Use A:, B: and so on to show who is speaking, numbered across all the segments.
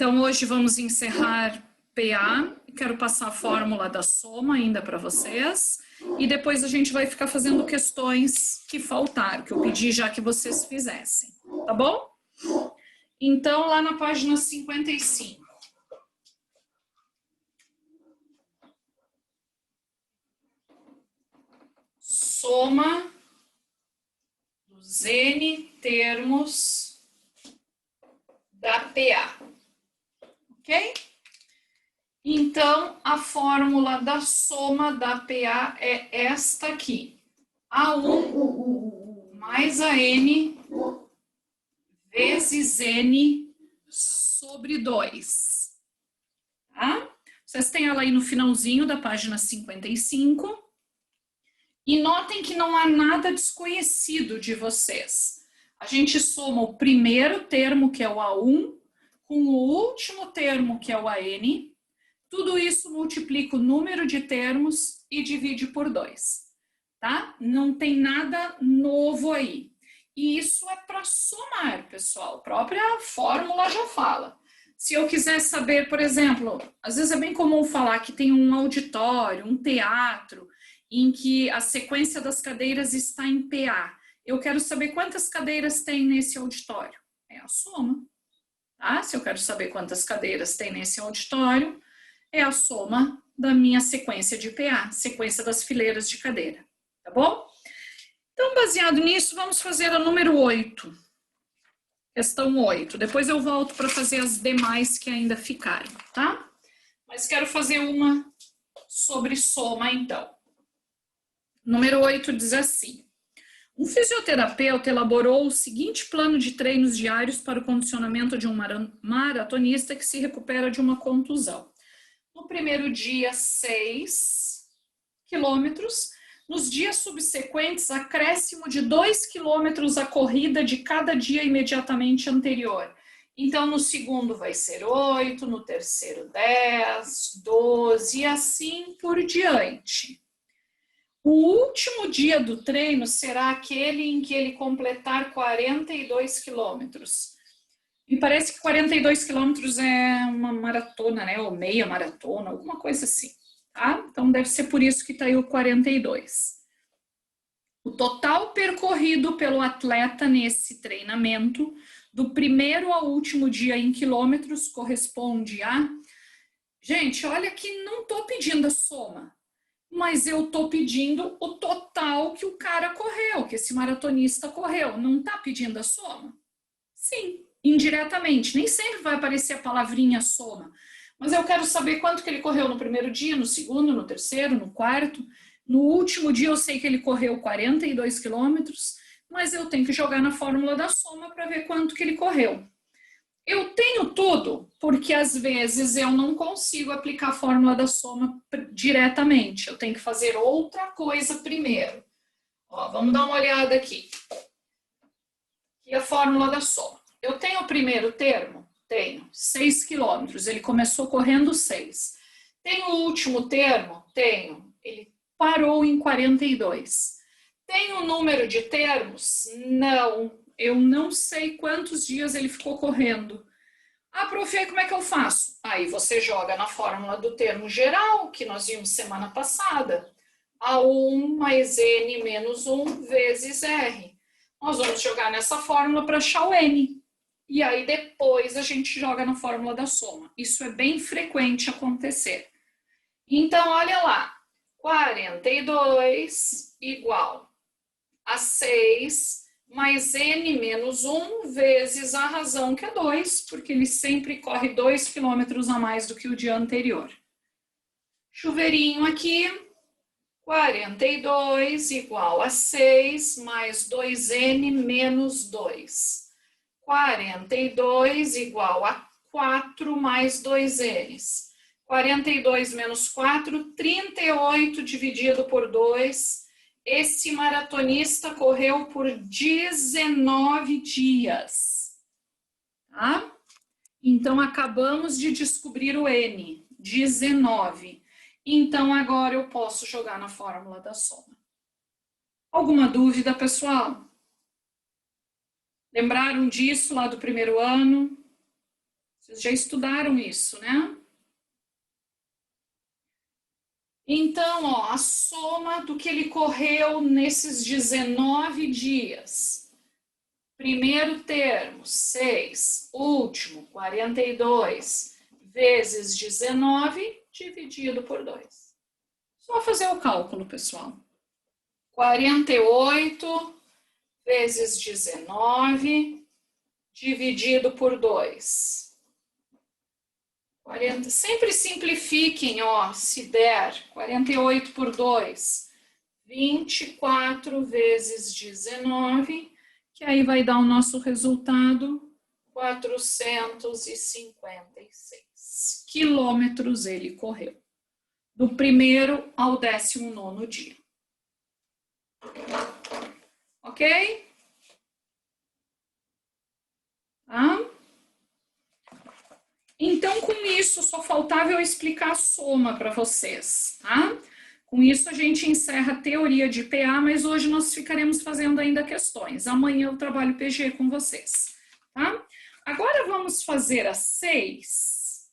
A: Então, hoje vamos encerrar PA. Quero passar a fórmula da soma ainda para vocês. E depois a gente vai ficar fazendo questões que faltaram, que eu pedi já que vocês fizessem. Tá bom? Então, lá na página 55. Soma dos N termos da PA. Ok? Então, a fórmula da soma da PA é esta aqui. A1 mais a N vezes N sobre 2. Tá? Vocês têm ela aí no finalzinho da página 55. E notem que não há nada desconhecido de vocês. A gente soma o primeiro termo, que é o A1, com o último termo, que é o AN. Tudo isso multiplica o número de termos e divide por 2. Tá? Não tem nada novo aí. E isso é para somar, pessoal. A própria fórmula já fala. Se eu quiser saber, por exemplo, às vezes é bem comum falar que tem um auditório, um teatro, em que a sequência das cadeiras está em PA. Eu quero saber quantas cadeiras tem nesse auditório. É a soma. Tá? Se eu quero saber quantas cadeiras tem nesse auditório, é a soma da minha sequência de PA, sequência das fileiras de cadeira. Tá bom? Então, baseado nisso, vamos fazer a número 8. Questão 8. Depois eu volto para fazer as demais que ainda ficaram, tá? Mas quero fazer uma sobre soma, então. Número 8 diz assim: um fisioterapeuta elaborou o seguinte plano de treinos diários para o condicionamento de um maratonista que se recupera de uma contusão. No primeiro dia, 6 quilômetros. Nos dias subsequentes, acréscimo de 2 quilômetros a corrida de cada dia imediatamente anterior. Então, no segundo vai ser 8, no terceiro 10, 12 e assim por diante. O último dia do treino será aquele em que ele completar 42 quilômetros. Me parece que 42 quilômetros é uma maratona, né? Ou meia maratona, alguma coisa assim. Tá? Então, deve ser por isso que está aí o 42. O total percorrido pelo atleta nesse treinamento, do primeiro ao último dia em quilômetros, corresponde a... Gente, olha que não estou pedindo a soma, mas eu estou pedindo o total que o cara correu, que esse maratonista correu. Não está pedindo a soma? Sim, indiretamente. Nem sempre vai aparecer a palavrinha soma. Mas eu quero saber quanto que ele correu no primeiro dia, no segundo, no terceiro, no quarto. No último dia eu sei que ele correu 42 quilômetros, mas eu tenho que jogar na fórmula da soma para ver quanto que ele correu. Eu tenho tudo, porque às vezes eu não consigo aplicar a fórmula da soma diretamente. Eu tenho que fazer outra coisa primeiro. Ó, vamos dar uma olhada aqui. Aqui é a fórmula da soma. Eu tenho o primeiro termo? Tenho, 6 quilômetros. Ele começou correndo 6. Tenho o último termo? Tenho. Ele parou em 42. Tem o número de termos? Não. Eu não sei quantos dias ele ficou correndo. Ah, prof, aí como é que eu faço? Aí você joga na fórmula do termo geral, que nós vimos semana passada. A1 mais N menos 1 vezes R. Nós vamos jogar nessa fórmula para achar o N. E aí depois a gente joga na fórmula da soma. Isso é bem frequente acontecer. Então, olha lá. 42 igual a 6 mais N menos 1 vezes a razão, que é 2, porque ele sempre corre 2 quilômetros a mais do que o dia anterior. Chuveirinho aqui. 42 igual a 6 mais 2N menos 2. 42 igual a 4 mais 2Ns. 42 menos 4, 38 dividido por 2. Esse maratonista correu por 19 dias. Tá? Então, acabamos de descobrir o N, 19. Então, agora eu posso jogar na fórmula da soma. Alguma dúvida, pessoal? Lembraram disso lá do primeiro ano? Vocês já estudaram isso, né? Então, ó, a soma do que ele correu nesses 19 dias. Primeiro termo, 6. Último, 42. Vezes 19, dividido por 2. Só fazer o cálculo, pessoal. 48 vezes 19, dividido por 2. 40. Sempre simplifiquem, ó, se der. 48 por 2. 24 vezes 19, que aí vai dar o nosso resultado, 456 quilômetros ele correu. Do primeiro ao 19º dia. Ok? Tá? Então, com isso, só faltava eu explicar a soma para vocês, tá? Com isso, a gente encerra a teoria de PA, mas hoje nós ficaremos fazendo ainda questões. Amanhã eu trabalho PG com vocês, tá? Agora vamos fazer as 6,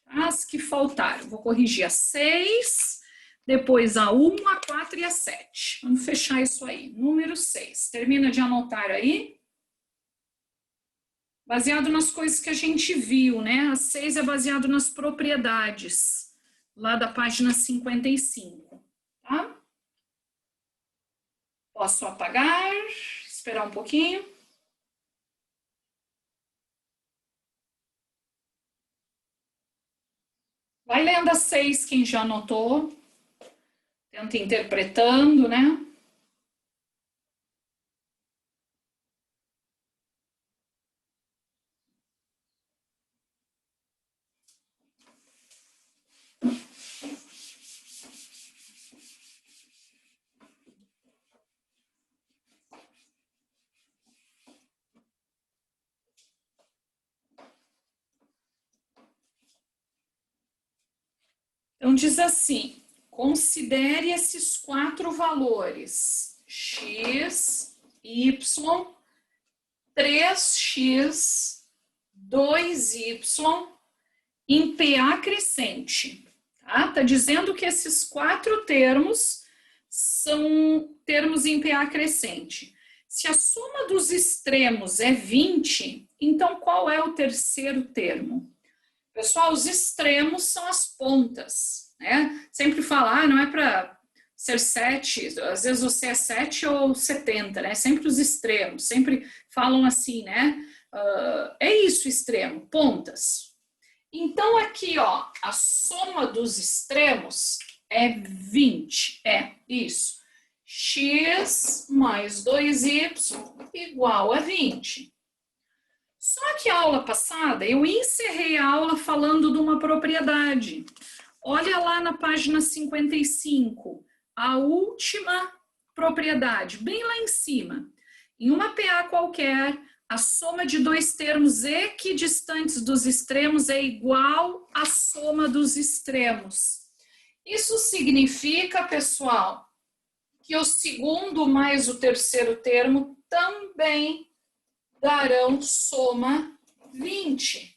A: as que faltaram. Vou corrigir as 6, depois a 1, a 4 e a 7. Vamos fechar isso aí. Número 6. Termina de anotar aí. Baseado nas coisas que a gente viu, né? A 6 é baseado nas propriedades, lá da página 55, tá? Posso apagar, esperar um pouquinho. Vai lendo a 6 quem já anotou. Tenta interpretando, né? Então, diz assim, considere esses 4 valores, x, y, 3x, 2y, em PA crescente. Tá dizendo que esses 4 termos são termos em PA crescente. Se a soma dos extremos é 20, então qual é o terceiro termo? Pessoal, os extremos são as pontas, né? Sempre falar, não é para ser 7, às vezes você é 7 ou 70, né? Sempre os extremos, sempre falam assim, né? É isso, extremo, pontas. Então, aqui, ó, a soma dos extremos é 20, é isso. X mais 2y igual a 20. Só que a aula passada, eu encerrei a aula falando de uma propriedade. Olha lá na página 55, a última propriedade, bem lá em cima. Em uma PA qualquer, a soma de 2 termos equidistantes dos extremos é igual à soma dos extremos. Isso significa, pessoal, que o segundo mais o terceiro termo também darão soma 20.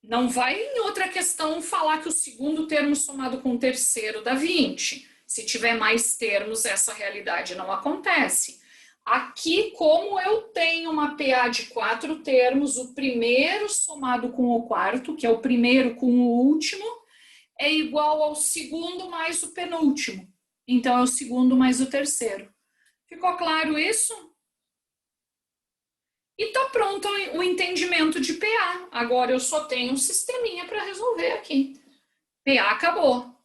A: Não vai em outra questão falar que o segundo termo somado com o terceiro dá 20. Se tiver mais termos, essa realidade não acontece. Aqui, como eu tenho uma PA de 4 termos, o primeiro somado com o quarto, que é o primeiro com o último, é igual ao segundo mais o penúltimo. Então, é o segundo mais o terceiro. Ficou claro isso? E tá pronto o entendimento de PA. Agora eu só tenho um sisteminha para resolver aqui. PA acabou.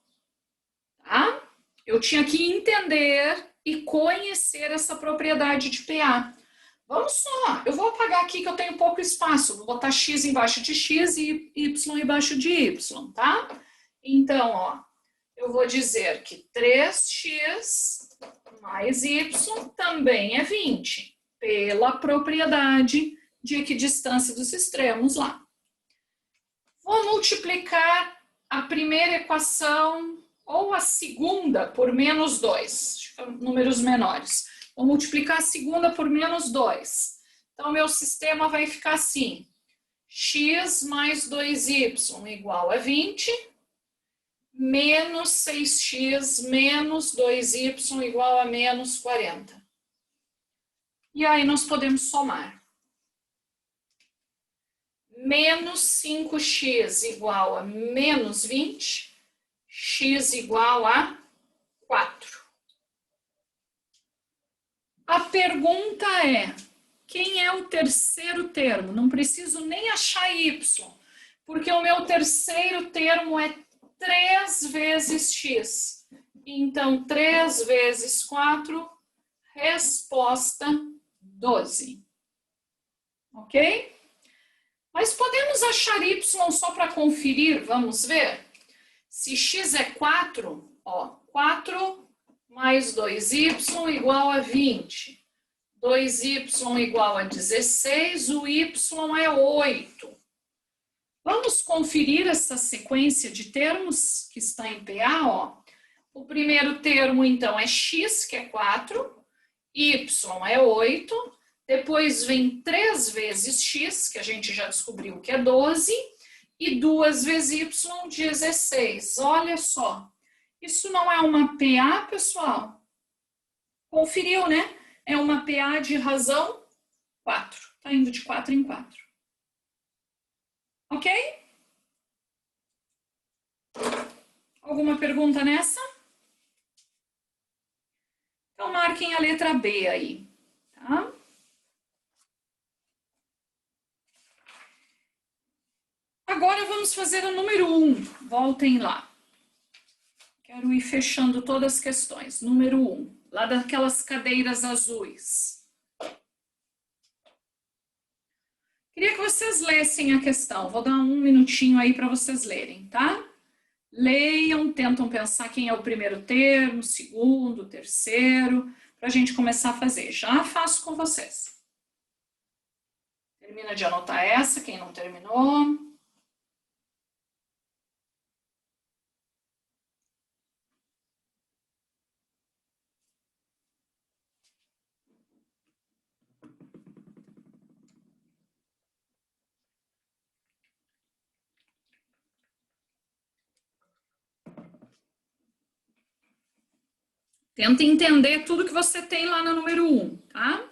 A: Tá? Eu tinha que entender e conhecer essa propriedade de PA. Vamos só, eu vou apagar aqui que eu tenho pouco espaço. Vou botar x embaixo de x e y embaixo de y, tá? Então, ó, eu vou dizer que 3x mais y também é 20. Pela propriedade de equidistância dos extremos lá. Vou multiplicar a primeira equação ou a segunda por menos 2, números menores. Vou multiplicar a segunda por menos 2. Então, meu sistema vai ficar assim. x mais 2y igual a 20, menos 6x menos 2y igual a menos 40. E aí nós podemos somar. Menos 5x igual a menos 20, x igual a 4. A pergunta é, quem é o terceiro termo? Não preciso nem achar y, porque o meu terceiro termo é 3 vezes x. Então, 3 vezes 4, resposta 12. Ok? Mas podemos achar y só para conferir, vamos ver? Se x é 4, ó, 4 mais 2y igual a 20. 2y igual a 16, o y é 8. Vamos conferir essa sequência de termos que está em PA, ó. O primeiro termo, então, é x, que é 4, y é 8, depois vem 3 vezes x, que a gente já descobriu que é 12, e 2 vezes y, 16. Olha só, isso não é uma PA, pessoal? Conferiu, né? É uma PA de razão 4. Está indo de 4 em 4. Ok? Alguma pergunta nessa? Então, marquem a letra B aí, tá? Agora vamos fazer o número 1. Voltem lá. Quero ir fechando todas as questões. Número 1, lá daquelas cadeiras azuis. Queria que vocês lessem a questão. Vou dar um minutinho aí para vocês lerem, tá? Leiam, tentam pensar quem é o primeiro termo, segundo, terceiro, para a gente começar a fazer. Já faço com vocês. Termina de anotar essa, quem não terminou. Tenta entender tudo que você tem lá no número 1, tá?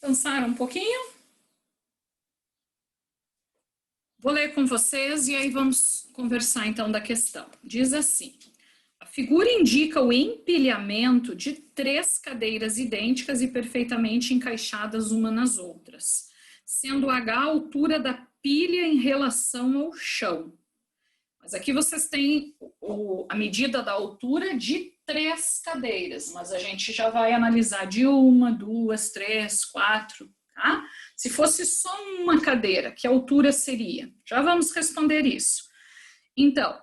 A: Pensaram um pouquinho? Vou ler com vocês e aí vamos conversar então da questão. Diz assim: a figura indica o empilhamento de 3 cadeiras idênticas e perfeitamente encaixadas uma nas outras, sendo H a altura da pilha em relação ao chão. Mas aqui vocês têm a medida da altura de 3 cadeiras, mas a gente já vai analisar de 1, 2, 3, 4, tá? Se fosse só uma cadeira, que altura seria? Já vamos responder isso. Então,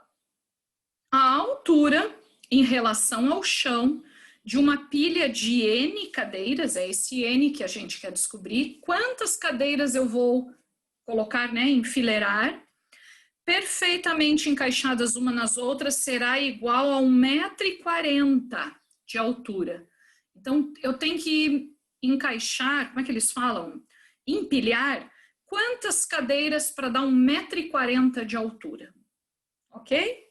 A: a altura em relação ao chão de uma pilha de N cadeiras, é esse N que a gente quer descobrir, quantas cadeiras eu vou colocar, né, enfileirar, perfeitamente encaixadas uma nas outras, será igual a 1,40 m de altura. Então, eu tenho que encaixar, como é que eles falam? Empilhar quantas cadeiras para dar 1,40 m de altura. Ok?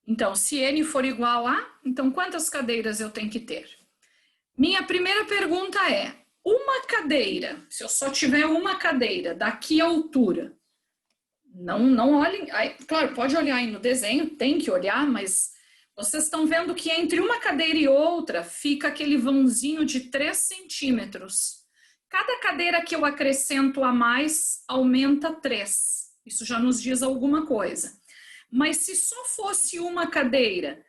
A: Então, se N for igual a, então quantas cadeiras eu tenho que ter? Minha primeira pergunta é, uma cadeira, se eu só tiver uma cadeira, daqui a altura, não olhem, claro, pode olhar aí no desenho, tem que olhar, mas vocês estão vendo que entre uma cadeira e outra fica aquele vãozinho de 3 centímetros. Cada cadeira que eu acrescento a mais aumenta 3. Isso já nos diz alguma coisa. Mas se só fosse uma cadeira,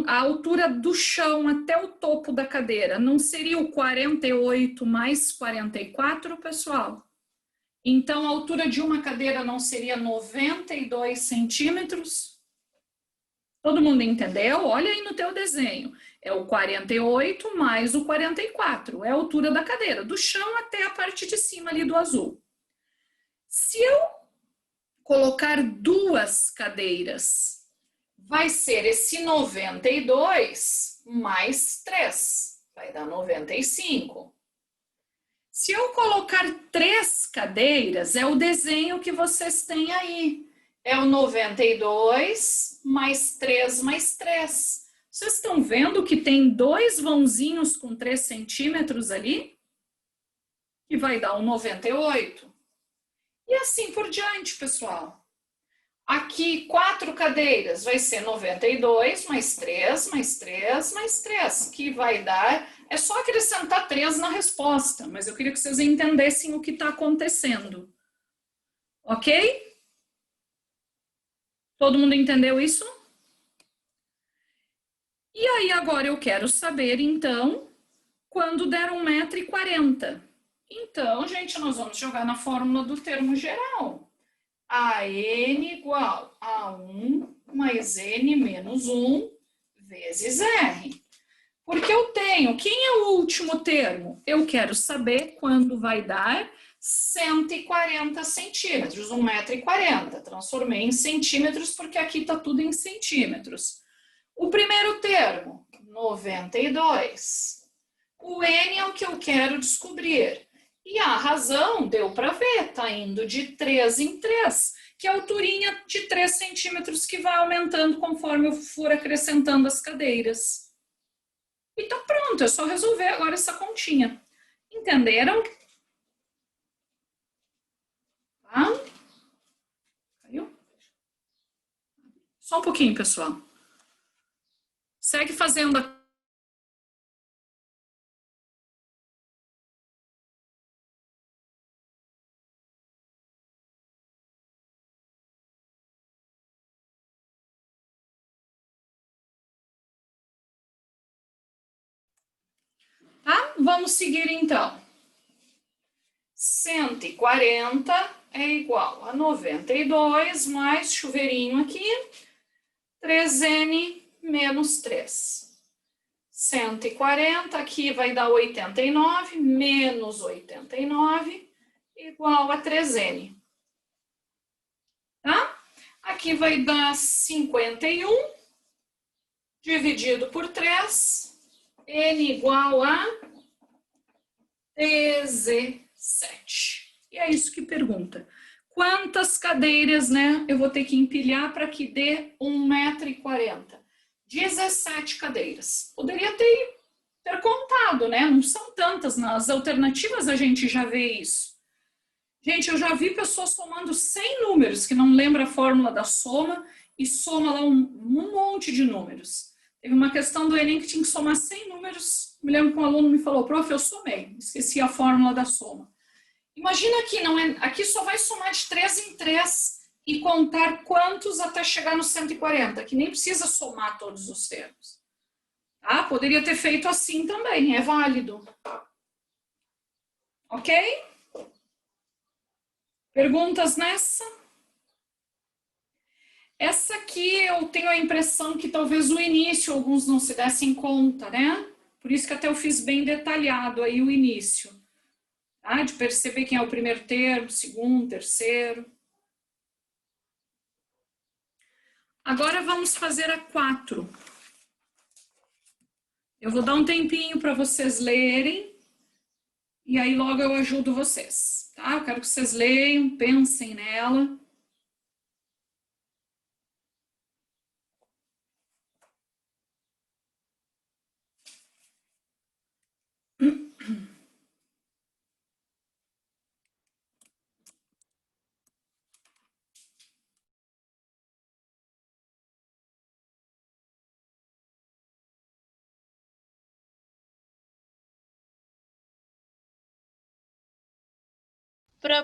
A: a altura do chão até o topo da cadeira não seria o 48 mais 44, pessoal? Então, a altura de uma cadeira não seria 92 centímetros? Todo mundo entendeu? Olha aí no teu desenho. É o 48 mais o 44. É a altura da cadeira, do chão até a parte de cima ali do azul. Se eu colocar duas cadeiras, vai ser esse 92 mais 3. Vai dar 95. Se eu colocar 3 cadeiras, é o desenho que vocês têm aí. É o 92 mais 3 mais 3. Vocês estão vendo que tem 2 vãozinhos com 3 centímetros ali? Que vai dar o 98. E assim por diante, pessoal. Aqui, 4 cadeiras, vai ser 92 mais 3, mais 3, mais 3, que vai dar... É só acrescentar 3 na resposta, mas eu queria que vocês entendessem o que está acontecendo. Ok? Todo mundo entendeu isso? E aí, agora eu quero saber, então, quando der 1,40 m. Então, gente, nós vamos jogar na fórmula do termo geral. AN igual a 1 mais N menos 1 vezes R. Porque eu tenho, quem é o último termo? Eu quero saber quando vai dar 140 centímetros, 1,40 m. Transformei em centímetros porque aqui está tudo em centímetros. O primeiro termo, 92. O N é o que eu quero descobrir. E a razão, deu para ver, está indo de 3 em 3, que é a alturinha de 3 centímetros que vai aumentando conforme eu for acrescentando as cadeiras. E tá pronto, é só resolver agora essa continha. Entenderam? Tá? Caiu? Só um pouquinho, pessoal. Segue fazendo a... Tá? Vamos seguir então. 140 é igual a 92 mais chuveirinho aqui, 3N menos 3. 140 aqui vai dar 89 menos 89 igual a 3N. Tá? Aqui vai dar 51 dividido por 3, N igual a 17. E é isso que pergunta. Quantas cadeiras, né, eu vou ter que empilhar para que dê 1,40 m? 17 cadeiras. Poderia ter contado, né? Não são tantas. Nas alternativas a gente já vê isso. Gente, eu já vi pessoas somando 100 números, que não lembra a fórmula da soma, e soma lá um monte de números. Teve uma questão do Enem que tinha que somar 100 números. Me lembro que um aluno me falou, prof, eu somei, esqueci a fórmula da soma. Imagina aqui, não é, aqui só vai somar de 3 em 3 e contar quantos até chegar no 140, que nem precisa somar todos os termos. Tá? Poderia ter feito assim também, é válido. Ok? Perguntas nessa? Essa aqui eu tenho a impressão que talvez o início alguns não se dessem conta, né? Por isso que até eu fiz bem detalhado aí o início. Tá? De perceber quem é o primeiro termo, segundo, terceiro. Agora vamos fazer a 4. Eu vou dar um tempinho para vocês lerem e aí logo eu ajudo vocês, tá? Eu quero que vocês leiam, pensem nela.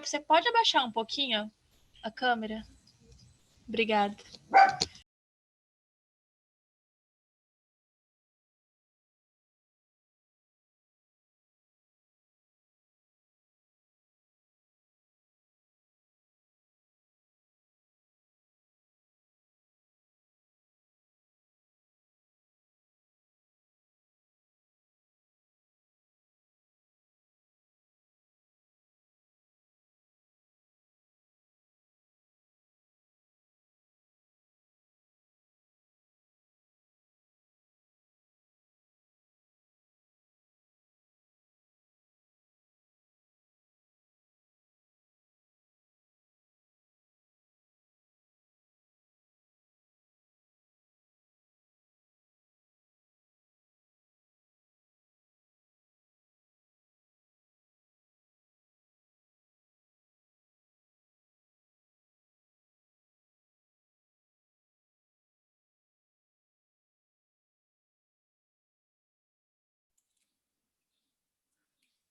B: Você pode abaixar um pouquinho a câmera? Obrigada.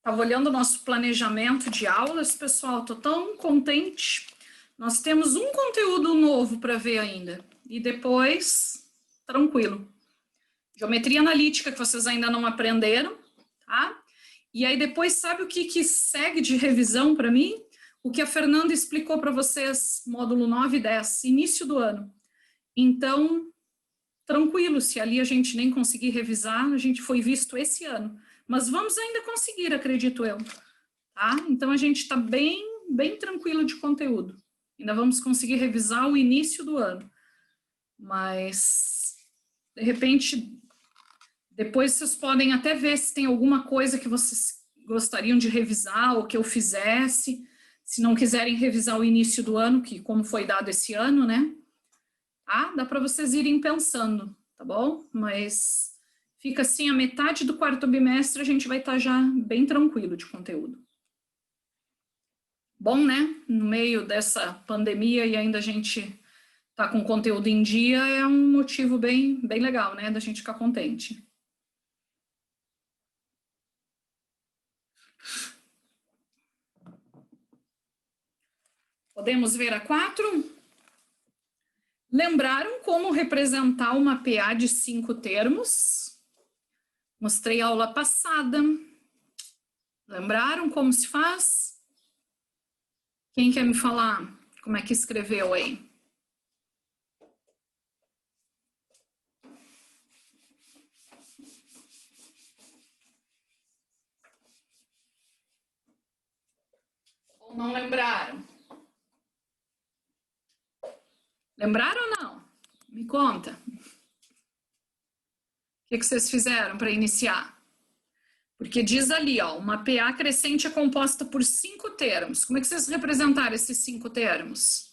A: Estava olhando o nosso planejamento de aulas, pessoal, estou tão contente. Nós temos um conteúdo novo para ver ainda. E depois, tranquilo. Geometria analítica, que vocês ainda não aprenderam, tá? E aí depois, sabe o que segue de revisão para mim? O que a Fernanda explicou para vocês, módulo 9 e 10, início do ano. Então, tranquilo, se ali a gente nem conseguir revisar, a gente foi visto esse ano. Mas vamos ainda conseguir, acredito eu. Tá? Então, a gente está bem tranquilo de conteúdo. Ainda vamos conseguir revisar o início do ano. Mas, de repente, depois vocês podem até ver se tem alguma coisa que vocês gostariam de revisar ou que eu fizesse. Se não quiserem revisar o início do ano, que como foi dado esse ano, né? Tá? Dá para vocês irem pensando, tá bom? Mas fica assim, a metade do quarto bimestre a gente vai estar já bem tranquilo de conteúdo. Bom, né? No meio dessa pandemia e ainda a gente tá com conteúdo em dia, é um motivo bem legal, né? Da gente ficar contente. Podemos ver a 4? Lembraram como representar uma PA de 5 termos? Mostrei a aula passada. Lembraram como se faz? Quem quer me falar como é que escreveu aí? Ou não lembraram? Lembraram ou não? Me conta. O que vocês fizeram para iniciar? Porque diz ali, ó, uma PA crescente é composta por 5 termos. Como é que vocês representaram esses 5 termos?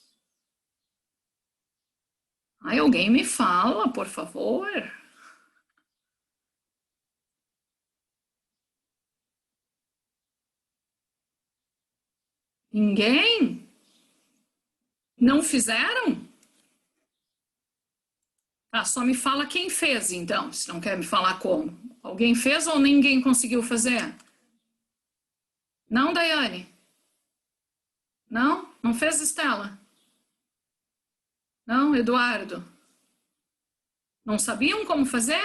A: Ai, alguém me fala, por favor. Ninguém? Não fizeram? Ah, só me fala quem fez, então, se não quer me falar como. Alguém fez ou ninguém conseguiu fazer? Não, Daiane? Não? Não fez, Estela? Não, Eduardo? Não sabiam como fazer?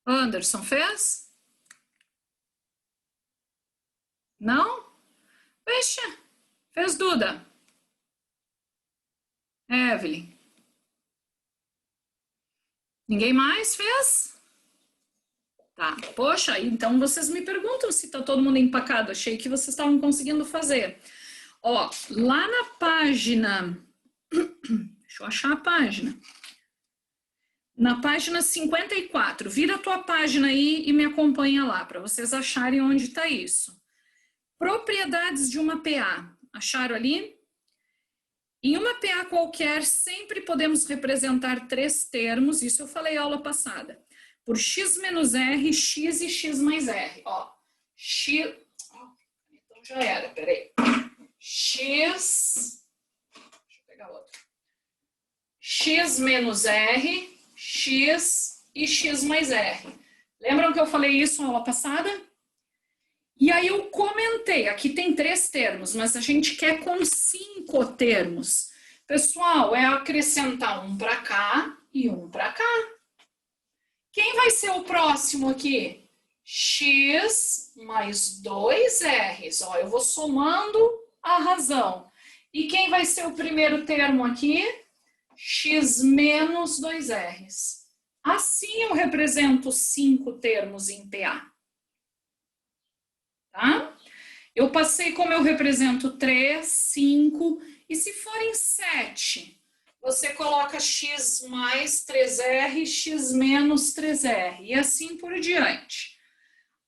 A: Anderson fez? Não? Vixe, fez Duda? Evelyn? Ninguém mais fez? Tá, poxa, então vocês me perguntam se tá todo mundo empacado. Achei que vocês estavam conseguindo fazer. Ó, lá na página... Deixa eu achar a página. Na página 54, vira a tua página aí e me acompanha lá, para vocês acharem onde está isso. Propriedades de uma PA. Acharam ali? Em uma PA qualquer, sempre podemos representar 3 termos, isso eu falei aula passada. Por x menos r, x e x mais r. Ó, x... Então já era, peraí. X... Deixa eu pegar outro. X menos r... x e x mais r. Lembram que eu falei isso na aula passada? E aí eu comentei, aqui tem 3 termos, mas a gente quer com 5 termos. Pessoal, é acrescentar um para cá e um para cá. Quem vai ser o próximo aqui? X mais 2R's. Ó, eu vou somando a razão. E quem vai ser o primeiro termo aqui? X menos 2R's. Assim eu represento 5 termos em PA. Tá? Eu passei como eu represento 3, 5, e se forem 7, você coloca x mais 3R, x menos 3R, e assim por diante.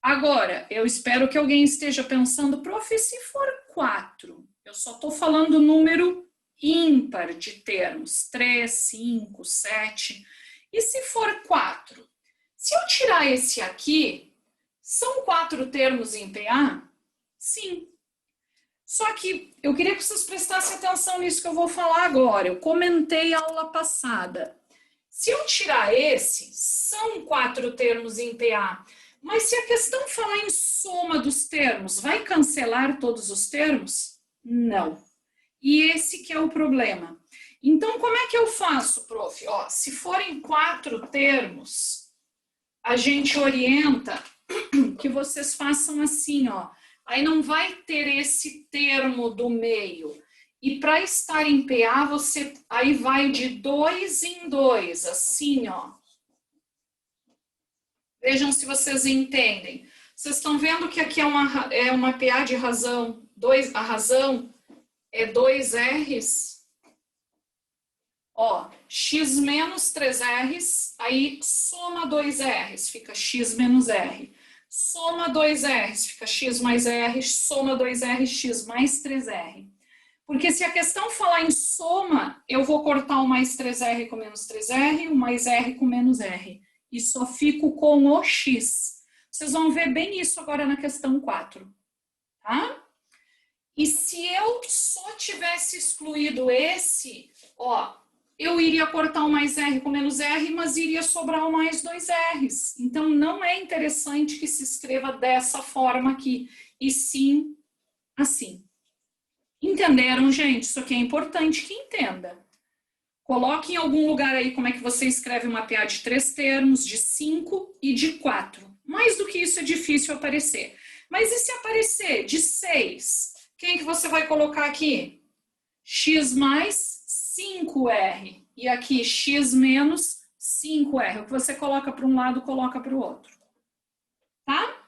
A: Agora, eu espero que alguém esteja pensando, prof, e se for 4? Eu só estou falando número ímpar de termos, 3, 5, 7. E se for 4? Se eu tirar esse aqui, são 4 termos em PA? Sim. Só que eu queria que vocês prestassem atenção nisso que eu vou falar agora. Eu comentei a aula passada. Se eu tirar esse, são 4 termos em PA. Mas se a questão falar em soma dos termos, vai cancelar todos os termos? Não. E esse que é o problema. Então, como é que eu faço, prof? Ó, se forem 4 termos, a gente orienta que vocês façam assim, ó. Aí não vai ter esse termo do meio. E para estar em PA, você aí vai de 2 em 2, assim, ó. Vejam se vocês entendem. Vocês estão vendo que aqui é uma PA de razão. A razão é 2 R's. Ó, x menos 3 R's, aí soma 2 R's, fica x menos R. Soma 2 R's, fica x mais R, soma 2 R, x mais 3R. Porque se a questão falar em soma, eu vou cortar o mais 3R com menos 3R, o mais R com menos R. E só fico com o x. Vocês vão ver bem isso agora na questão 4. Tá? E se eu só tivesse excluído esse, ó, eu iria cortar o mais R com menos R, mas iria sobrar o mais 2 R's. Então, não é interessante que se escreva dessa forma aqui, e sim assim. Entenderam, gente? Isso aqui é importante que entenda. Coloque em algum lugar aí como é que você escreve uma PA de 3 termos, de 5 e de 4. Mais do que isso é difícil aparecer. Mas e se aparecer de 6? Quem que você vai colocar aqui? X mais 5R. E aqui, x menos 5R. O que você coloca para um lado, coloca para o outro. Tá?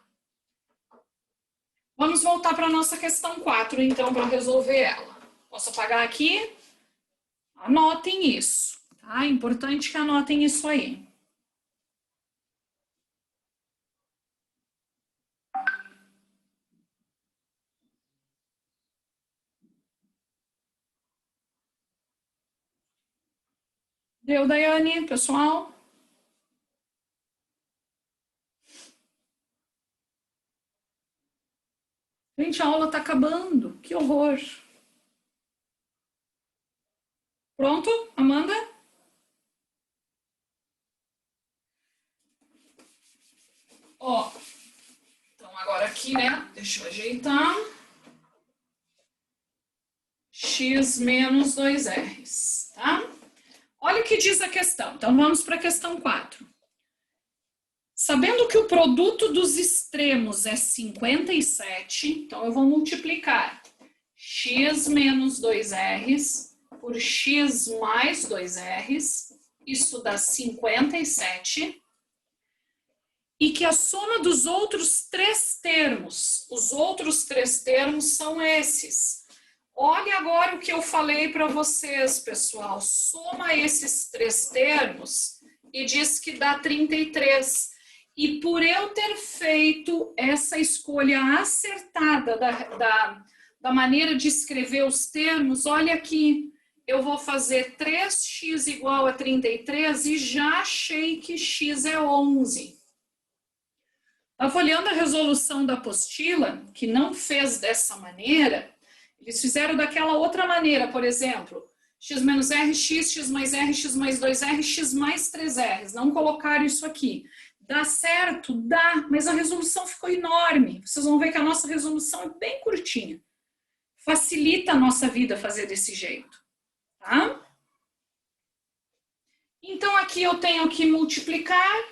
A: Vamos voltar para a nossa questão 4, então, para resolver ela. Posso apagar aqui? Anotem isso. Tá? É importante que anotem isso aí. Deu, Daiane, pessoal? Gente, a aula está acabando. Que horror. Pronto, Amanda? Ó, então agora aqui, né? Deixa eu ajeitar. X menos 2R's, tá? Olha o que diz a questão. Então, vamos para a questão 4. Sabendo que o produto dos extremos é 57, então eu vou multiplicar x menos 2R's por x mais 2R's, isso dá 57, e que a soma dos outros 3 termos, os outros 3 termos são esses. Olha agora o que eu falei para vocês, pessoal. Soma esses 3 termos e diz que dá 33. E por eu ter feito essa escolha acertada da maneira de escrever os termos, olha aqui, eu vou fazer 3x igual a 33 e já achei que x é 11. Estava olhando a resolução da apostila, que não fez dessa maneira. Eles fizeram daquela outra maneira, por exemplo, x menos r, x mais r, x mais 2r, x mais 3r. Não colocaram isso aqui. Dá certo? Dá, mas a resolução ficou enorme. Vocês vão ver que a nossa resolução é bem curtinha. Facilita a nossa vida fazer desse jeito, tá? Então, aqui eu tenho que multiplicar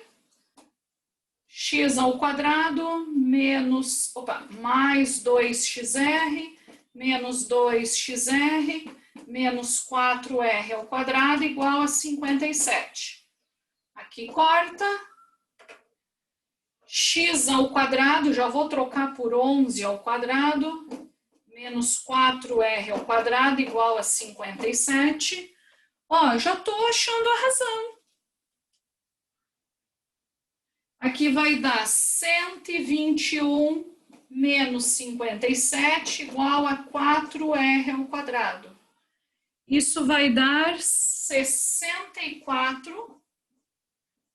A: x ao quadrado menos, mais 2xr, menos 2xr, menos 4r ao quadrado igual a 57. Aqui corta. X ao quadrado, já vou trocar por 11 ao quadrado, menos 4r ao quadrado igual a 57. Ó, já estou achando a razão. Aqui vai dar 121 menos 57 igual a 4r ao quadrado. Isso vai dar 64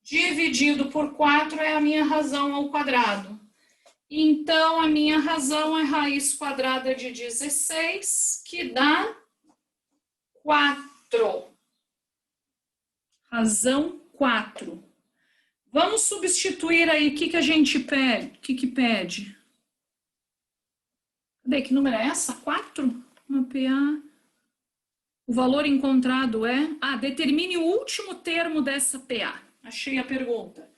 A: dividido por 4 é a minha razão ao quadrado. Então, a minha razão é raiz quadrada de 16, que dá 4. Razão 4. Vamos substituir aí, o que a gente pede? O que pede? Cadê? Que número é essa? 4? Uma PA. O valor encontrado é... determine o último termo dessa PA. Achei a pergunta.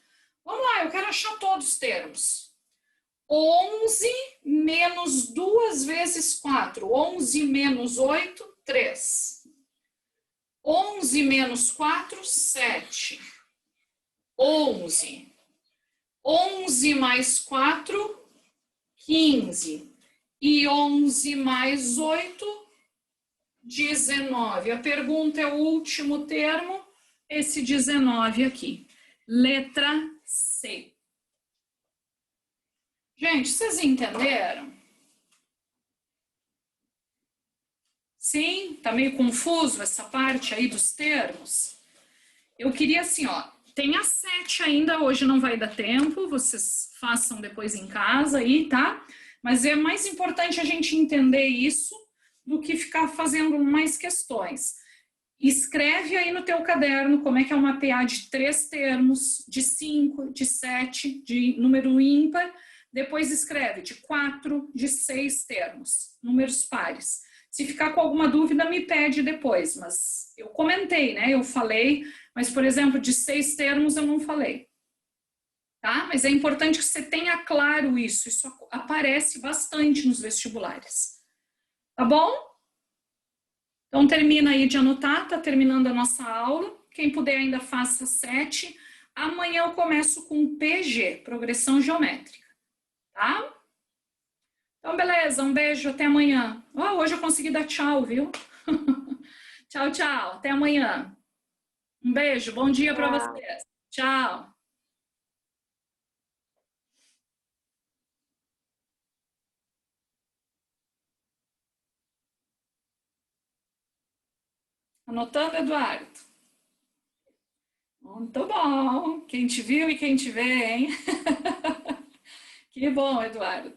A: Vamos lá, eu quero achar todos os termos. 11 menos 2 vezes 4. 11 menos 8, 3. 11 menos 4, 7. 11. 11 mais 4, 15. E 11 mais 8, 19. A pergunta é o último termo, esse 19 aqui. Letra C. Gente, vocês entenderam? Sim? Tá meio confuso essa parte aí dos termos? Eu queria assim, ó, tem a 7 ainda, hoje não vai dar tempo, vocês façam depois em casa aí, tá? Mas é mais importante a gente entender isso do que ficar fazendo mais questões. Escreve aí no teu caderno como é que é uma PA de 3 termos, de 5, de 7, de número ímpar. Depois escreve de 4, de 6 termos, números pares. Se ficar com alguma dúvida, me pede depois, mas eu comentei, né? Eu falei, mas, por exemplo, de 6 termos eu não falei. Tá? Mas é importante que você tenha claro isso. Isso aparece bastante nos vestibulares. Tá bom? Então, termina aí de anotar, tá terminando a nossa aula. Quem puder ainda faça 7. Amanhã eu começo com PG, progressão geométrica. Tá? Então, beleza, um beijo, até amanhã. Hoje eu consegui dar tchau, viu? Tchau, tchau, até amanhã. Um beijo, bom dia para vocês. Tchau. Anotando, Eduardo? Muito bom. Quem te viu e quem te vê, hein? Que bom, Eduardo.